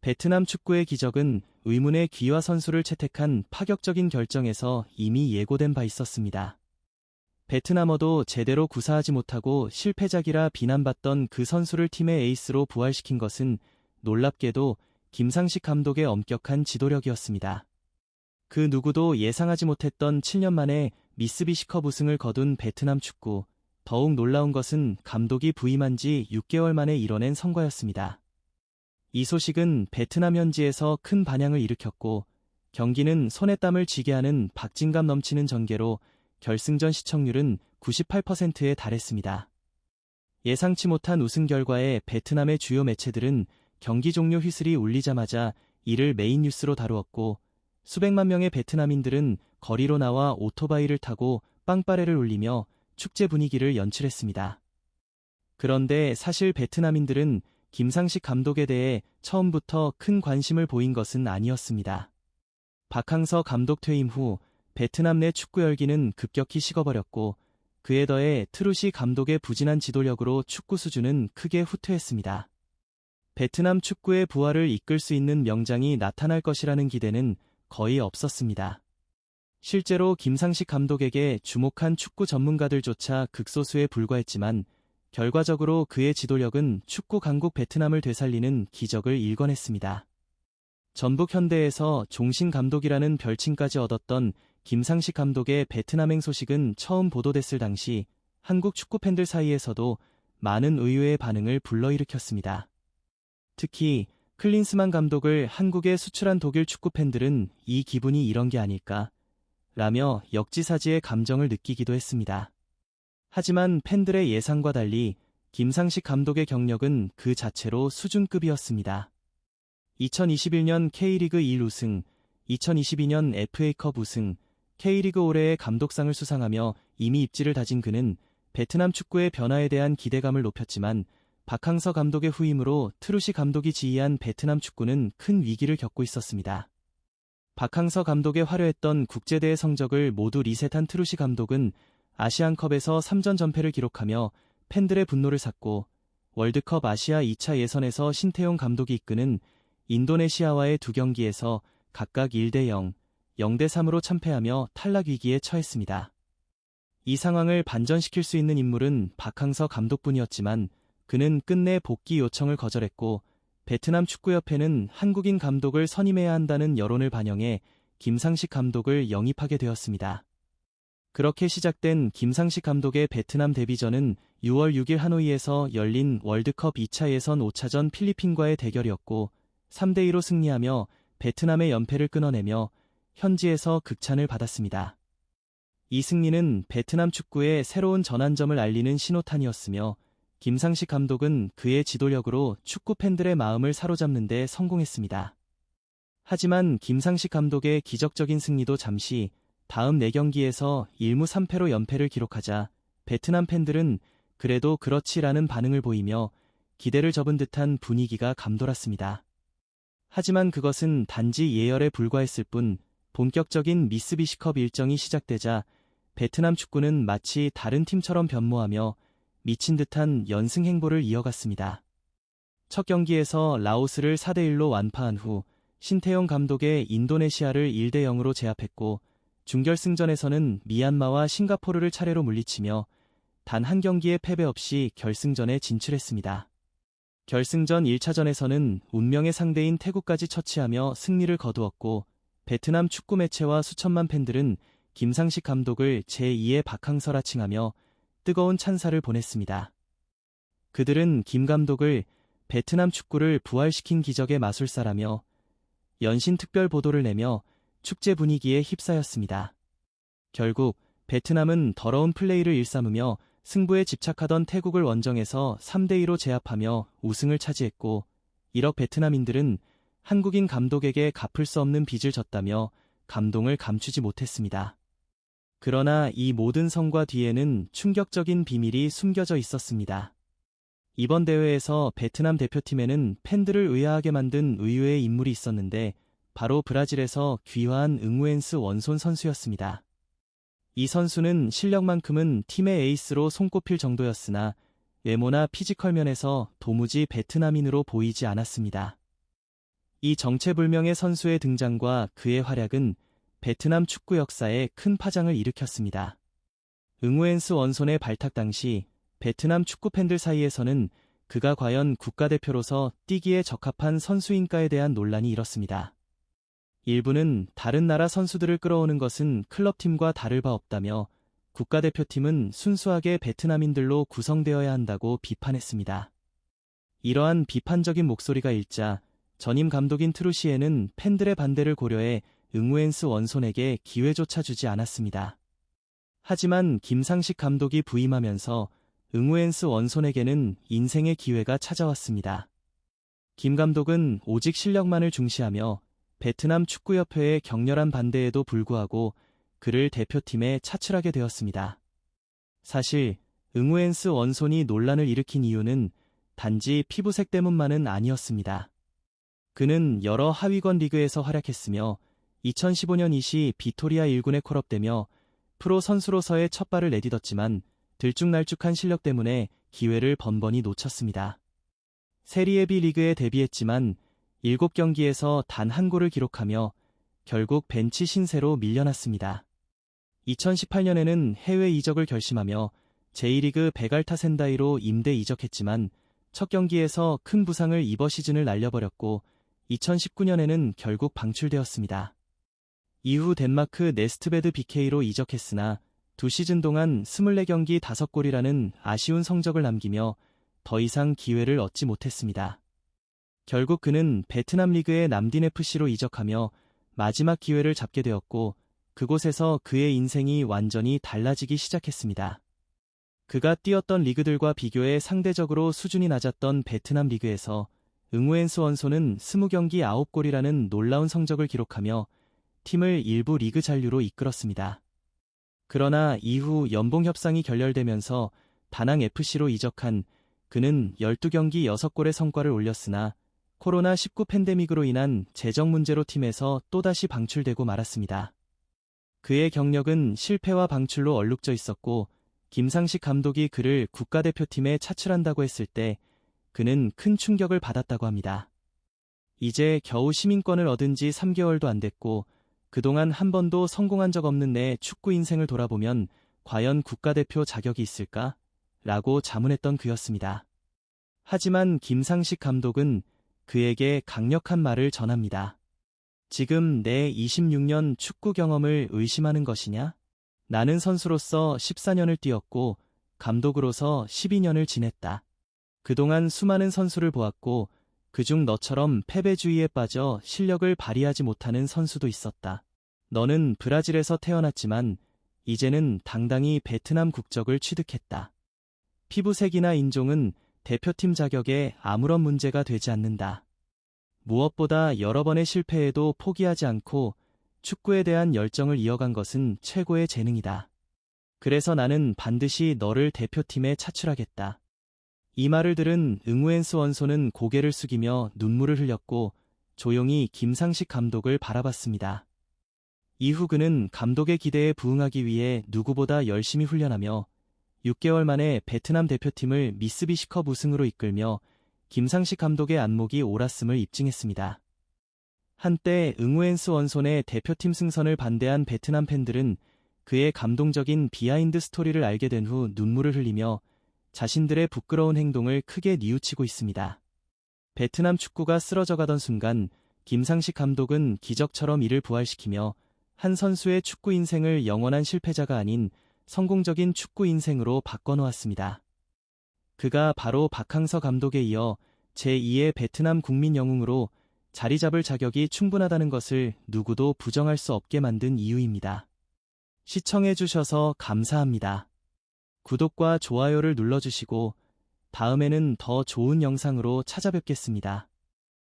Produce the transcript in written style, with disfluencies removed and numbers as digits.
베트남 축구의 기적은 의문의 귀화 선수를 채택한 파격적인 결정에서 이미 예고된 바 있었습니다. 베트남어도 제대로 구사하지 못하고 실패작이라 비난받던 그 선수를 팀의 에이스로 부활시킨 것은 놀랍게도 김상식 감독의 엄격한 지도력이었습니다. 그 누구도 예상하지 못했던 7년 만에 미쓰비시컵 우승을 거둔 베트남 축구. 더욱 놀라운 것은 감독이 부임한 지 6개월 만에 이뤄낸 성과였습니다. 이 소식은 베트남 현지에서 큰 반향을 일으켰고 경기는 손에 땀을 쥐게 하는 박진감 넘치는 전개로 결승전 시청률은 98%에 달했습니다. 예상치 못한 우승 결과에 베트남의 주요 매체들은 경기 종료 휘슬이 울리자마자 이를 메인 뉴스로 다루었고 수백만 명의 베트남인들은 거리로 나와 오토바이를 타고 빵빠레를 울리며 축제 분위기를 연출했습니다. 그런데 사실 베트남인들은 김상식 감독에 대해 처음부터 큰 관심을 보인 것은 아니었습니다. 박항서 감독 퇴임 후 베트남 내 축구 열기는 급격히 식어버렸고 그에 더해 트루시 감독의 부진한 지도력으로 축구 수준은 크게 후퇴했습니다. 베트남 축구의 부활을 이끌 수 있는 명장이 나타날 것이라는 기대는 거의 없었습니다. 실제로 김상식 감독에게 주목한 축구 전문가들조차 극소수에 불과했지만 결과적으로 그의 지도력은 축구 강국 베트남을 되살리는 기적을 일궈냈습니다. 전북 현대에서 종신 감독이라는 별칭까지 얻었던 김상식 감독의 베트남행 소식은 처음 보도됐을 당시 한국 축구 팬들 사이에서도 많은 의외의 반응을 불러일으켰습니다. 특히 클린스만 감독을 한국에 수출한 독일 축구 팬들은 이 기분이 이런 게 아닐까 라며 역지사지의 감정을 느끼기도 했습니다. 하지만 팬들의 예상과 달리 김상식 감독의 경력은 그 자체로 수준급이었습니다. 2021년 K리그 1 우승, 2022년 FA컵 우승, K리그 올해의 감독상을 수상하며 이미 입지를 다진 그는 베트남 축구의 변화에 대한 기대감을 높였지만 박항서 감독의 후임으로 트루시 감독이 지휘한 베트남 축구는 큰 위기를 겪고 있었습니다. 박항서 감독의 화려했던 국제대회 성적을 모두 리셋한 트루시 감독은 아시안컵에서 3전 전패를 기록하며 팬들의 분노를 샀고 월드컵 아시아 2차 예선에서 신태용 감독이 이끄는 인도네시아와의 두 경기에서 각각 1대0, 0대3으로 참패하며 탈락 위기에 처했습니다. 이 상황을 반전시킬 수 있는 인물은 박항서 감독뿐이었지만 그는 끝내 복귀 요청을 거절했고 베트남 축구협회는 한국인 감독을 선임해야 한다는 여론을 반영해 김상식 감독을 영입하게 되었습니다. 그렇게 시작된 김상식 감독의 베트남 데뷔전은 6월 6일 하노이에서 열린 월드컵 2차 예선 5차전 필리핀과의 대결이었고 3대2로 승리하며 베트남의 연패를 끊어내며 현지에서 극찬을 받았습니다. 이 승리는 베트남 축구의 새로운 전환점을 알리는 신호탄이었으며 김상식 감독은 그의 지도력으로 축구 팬들의 마음을 사로잡는 데 성공했습니다. 하지만 김상식 감독의 기적적인 승리도 잠시 다음 4경기에서 1무 3패로 연패를 기록하자 베트남 팬들은 그래도 그렇지라는 반응을 보이며 기대를 접은 듯한 분위기가 감돌았습니다. 하지만 그것은 단지 예열에 불과했을 뿐 본격적인 미쓰비시컵 일정이 시작되자 베트남 축구는 마치 다른 팀처럼 변모하며 미친 듯한 연승 행보를 이어갔습니다. 첫 경기에서 라오스를 4대1로 완파한 후 신태용 감독의 인도네시아를 1대0으로 제압했고 준결승전에서는 미얀마와 싱가포르를 차례로 물리치며 단 한 경기의 패배 없이 결승전에 진출했습니다. 결승전 1차전에서는 운명의 상대인 태국까지 처치하며 승리를 거두었고 베트남 축구 매체와 수천만 팬들은 김상식 감독을 제2의 박항서라 칭하며 뜨거운 찬사를 보냈습니다. 그들은 김 감독을 베트남 축구를 부활시킨 기적의 마술사라며 연신 특별 보도를 내며 축제 분위기에 휩싸였습니다. 결국 베트남은 더러운 플레이를 일삼으며 승부에 집착하던 태국을 원정에서 3대2로 제압하며 우승을 차지했고 1억 베트남인들은 한국인 감독에게 갚을 수 없는 빚을 졌다며 감동을 감추지 못했습니다. 그러나 이 모든 성과 뒤에는 충격적인 비밀이 숨겨져 있었습니다. 이번 대회에서 베트남 대표팀에는 팬들을 의아하게 만든 의외의 인물이 있었는데 바로 브라질에서 귀화한 응우엔스 원손 선수였습니다. 이 선수는 실력만큼은 팀의 에이스로 손꼽힐 정도였으나 외모나 피지컬 면에서 도무지 베트남인으로 보이지 않았습니다. 이 정체불명의 선수의 등장과 그의 활약은 베트남 축구 역사에 큰 파장을 일으켰습니다. 응우엔스 원손의 발탁 당시 베트남 축구 팬들 사이에서는 그가 과연 국가대표로서 뛰기에 적합한 선수인가에 대한 논란이 일었습니다. 일부는 다른 나라 선수들을 끌어오는 것은 클럽팀과 다를 바 없다며 국가대표팀은 순수하게 베트남인들로 구성되어야 한다고 비판했습니다. 이러한 비판적인 목소리가 일자 전임 감독인 트루시에는 팬들의 반대를 고려해 응우엔스 원손에게 기회조차 주지 않았습니다. 하지만 김상식 감독이 부임하면서 응우엔스 원손에게는 인생의 기회가 찾아왔습니다. 김 감독은 오직 실력만을 중시하며 베트남 축구협회의 격렬한 반대에도 불구하고 그를 대표팀에 차출하게 되었습니다. 사실 응우엔스 원손이 논란을 일으킨 이유는 단지 피부색 때문만은 아니었습니다. 그는 여러 하위권 리그에서 활약했으며 2015년 이시 비토리아 1군에 콜업되며 프로 선수로서의 첫 발을 내딛었지만 들쭉날쭉한 실력 때문에 기회를 번번이 놓쳤습니다. 세리에 B 리그에 데뷔했지만 7경기에서 단 한 골을 기록하며 결국 벤치 신세로 밀려났습니다. 2018년에는 해외 이적을 결심하며 제2리그 베갈타 센다이로 임대 이적했지만 첫 경기에서 큰 부상을 입어 시즌을 날려버렸고 2019년에는 결국 방출되었습니다. 이후 덴마크 네스트베드 BK로 이적했으나 2시즌 동안 24경기 5골이라는 아쉬운 성적을 남기며 더 이상 기회를 얻지 못했습니다. 결국 그는 베트남 리그의 남딘FC로 이적하며 마지막 기회를 잡게 되었고 그곳에서 그의 인생이 완전히 달라지기 시작했습니다. 그가 뛰었던 리그들과 비교해 상대적으로 수준이 낮았던 베트남 리그에서 응우엔스 원손은 20경기 9골이라는 놀라운 성적을 기록하며 팀을 일부 리그 잔류로 이끌었습니다. 그러나 이후 연봉 협상이 결렬되면서 다낭FC로 이적한 그는 12경기 6골의 성과를 올렸으나 코로나19 팬데믹으로 인한 재정 문제로 팀에서 또다시 방출되고 말았습니다. 그의 경력은 실패와 방출로 얼룩져 있었고 김상식 감독이 그를 국가대표팀에 차출한다고 했을 때 그는 큰 충격을 받았다고 합니다. 이제 겨우 시민권을 얻은 지 3개월도 안 됐고 그동안 한 번도 성공한 적 없는 내 축구 인생을 돌아보면 과연 국가대표 자격이 있을까? 라고 자문했던 그였습니다. 하지만 김상식 감독은 그에게 강력한 말을 전합니다. 지금 내 26년 축구 경험을 의심하는 것이냐? 나는 선수로서 14년을 뛰었고 감독으로서 12년을 지냈다. 그동안 수많은 선수를 보았고 그중 너처럼 패배주의에 빠져 실력을 발휘하지 못하는 선수도 있었다. 너는 브라질에서 태어났지만 이제는 당당히 베트남 국적을 취득했다. 피부색이나 인종은 대표팀 자격에 아무런 문제가 되지 않는다. 무엇보다 여러 번의 실패에도 포기하지 않고 축구에 대한 열정을 이어간 것은 최고의 재능이다. 그래서 나는 반드시 너를 대표팀에 차출하겠다. 이 말을 들은 응우엔스 원손은 고개를 숙이며 눈물을 흘렸고 조용히 김상식 감독을 바라봤습니다. 이후 그는 감독의 기대에 부응하기 위해 누구보다 열심히 훈련하며 6개월 만에 베트남 대표팀을 미쓰비시컵 우승으로 이끌며 김상식 감독의 안목이 옳았음을 입증했습니다. 한때 응우엔스 원손의 대표팀 승선을 반대한 베트남 팬들은 그의 감동적인 비하인드 스토리를 알게 된 후 눈물을 흘리며 자신들의 부끄러운 행동을 크게 뉘우치고 있습니다. 베트남 축구가 쓰러져가던 순간 김상식 감독은 기적처럼 이를 부활시키며 한 선수의 축구 인생을 영원한 실패자가 아닌 성공적인 축구 인생으로 바꿔놓았습니다. 그가 바로 박항서 감독에 이어 제2의 베트남 국민 영웅으로 자리 잡을 자격이 충분하다는 것을 누구도 부정할 수 없게 만든 이유입니다. 시청해주셔서 감사합니다. 구독과 좋아요를 눌러주시고 다음에는 더 좋은 영상으로 찾아뵙겠습니다.